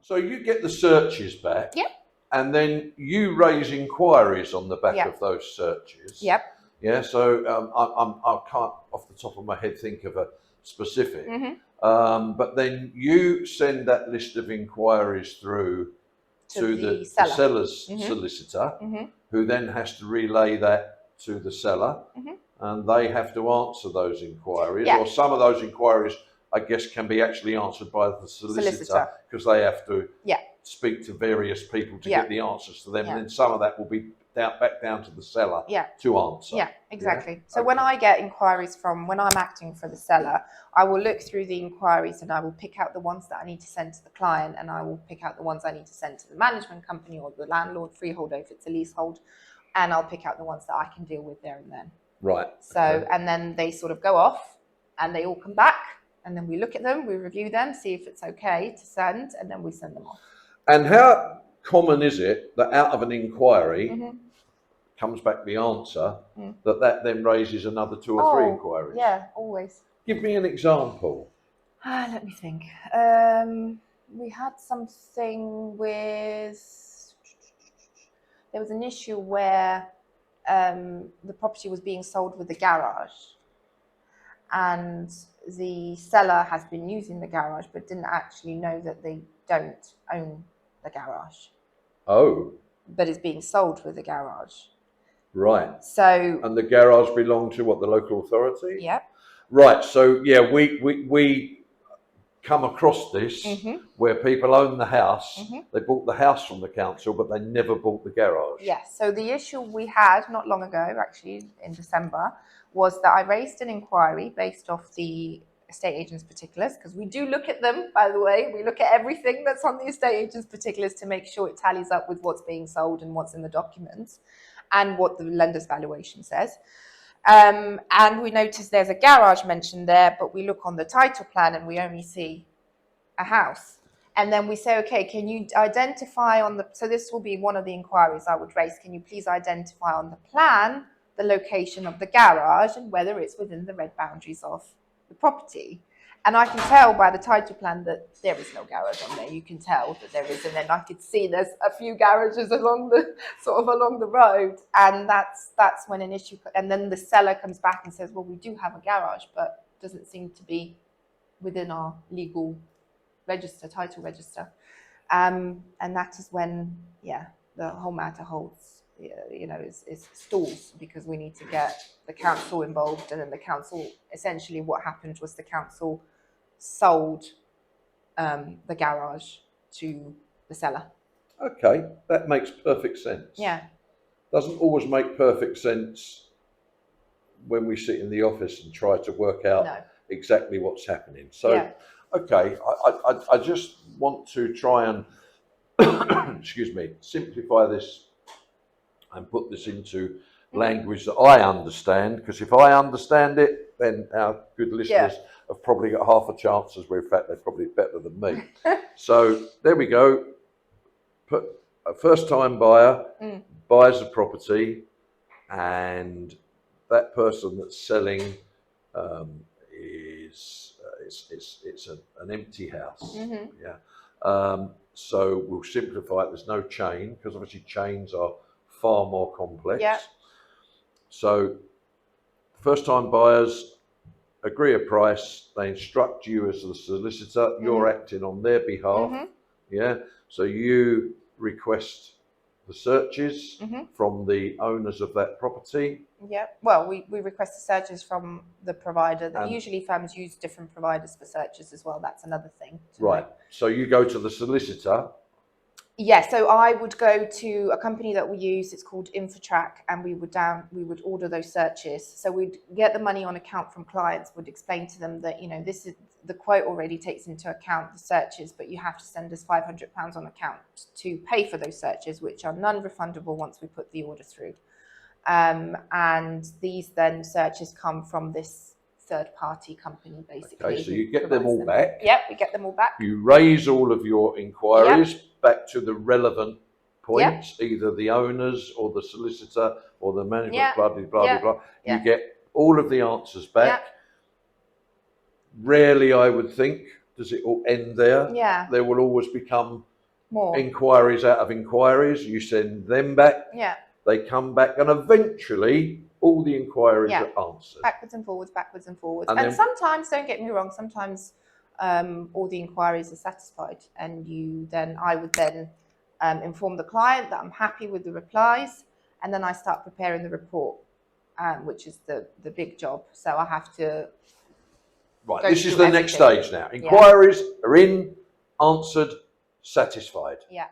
So you get the searches back. Yep. And then you raise inquiries on the back of those searches. Yep. Yeah. So I can't off the top of my head think of a specific. But then you send that list of inquiries through to the seller's solicitor, who then has to relay that to the seller, and they have to answer those inquiries. Or some of those inquiries, I guess, can be actually answered by the solicitor because they have to speak to various people to get the answers to them. And then some of that will be back down to the seller to answer. Yeah, exactly. So when I get inquiries when I'm acting for the seller, I will look through the inquiries and I will pick out the ones that I need to send to the client, and I will pick out the ones I need to send to the management company or the landlord, freeholder if it's a leasehold, and I'll pick out the ones that I can deal with there and then. Right. So, and then they sort of go off and they all come back, and then we look at them, we review them, see if it's okay to send, and then we send them off. And how common is it that out of an inquiry comes back the answer, that then raises another 2 or 3 inquiries? Yeah, always. Give me an example. Let me think. We had something with... There was an issue where the property was being sold with a garage, and the seller has been using the garage but didn't actually know that they don't own the garage. Oh. But it's being sold with a garage. Right. So. And the garage belonged to what, the local authority? Yep. Right. So yeah, we come across this where people own the house. They bought the house from the council, but they never bought the garage. Yes. So the issue we had not long ago, actually in December, was that I raised an inquiry based off the estate agent's particulars, because we do look at them, by the way. We look at everything that's on the estate agent's particulars to make sure it tallies up with what's being sold and what's in the documents and what the lender's valuation says. And we notice there's a garage mentioned there, but we look on the title plan and we only see a house. And then we say, okay, can you identify so this will be one of the inquiries I would raise. Can you please identify on the plan the location of the garage and whether it's within the red boundaries of the property? And I can tell by the title plan that there is no garage on there. You can tell that there is, and then I could see there's a few garages along the road, and that's when an issue. And then the seller comes back and says, "Well, we do have a garage, but it doesn't seem to be within our legal title register," and that is when, the whole matter holds. Is stalls, because we need to get the council involved, and then the council, essentially what happened was the council sold the garage to the seller. Okay, that makes perfect sense. Yeah. Doesn't always make perfect sense when we sit in the office and try to work out exactly what's happening. So, okay, I just want to try and, simplify this and put this into language that I understand, because if I understand it, then our good listeners have probably got half a chance, as in fact they're probably better than me. So there we go. A first-time buyer buys a property, and that person that's selling it's an empty house. So we'll simplify it. There's no chain, because obviously chains are far more complex. So first-time buyers agree a price. They instruct you as the solicitor. You're acting on their behalf. So you request the searches from the owners of that property. Well, we request the searches from the provider. Usually firms use different providers for searches as well. That's another thing. Right. So you go to the solicitor. So I would go to a company that we use. It's called Infotrack, and we would order those searches. So we'd get the money on account from clients. Would explain to them that this is the quote already takes into account the searches, but you have to send us £500 on account to pay for those searches, which are non-refundable once we put the order through. And these then searches come from this third-party company, basically. Okay, so you get them all back. Yep, we get them all back. You raise all of your inquiries back to the relevant points, either the owners or the solicitor or the management, blah, blah, blah, blah. You get all of the answers back. Rarely, I would think, does it all end there. There will always become more inquiries out of inquiries. You send them back. Yeah. They come back, and eventually all the inquiries are answered. Backwards and forwards, backwards and forwards. And sometimes, don't get me wrong, sometimes all the inquiries are satisfied, and I would then inform the client that I'm happy with the replies, and then I start preparing the report, which is the big job. So I have to. Right, this is the next stage now. Inquiries are in, answered, satisfied. Yeah.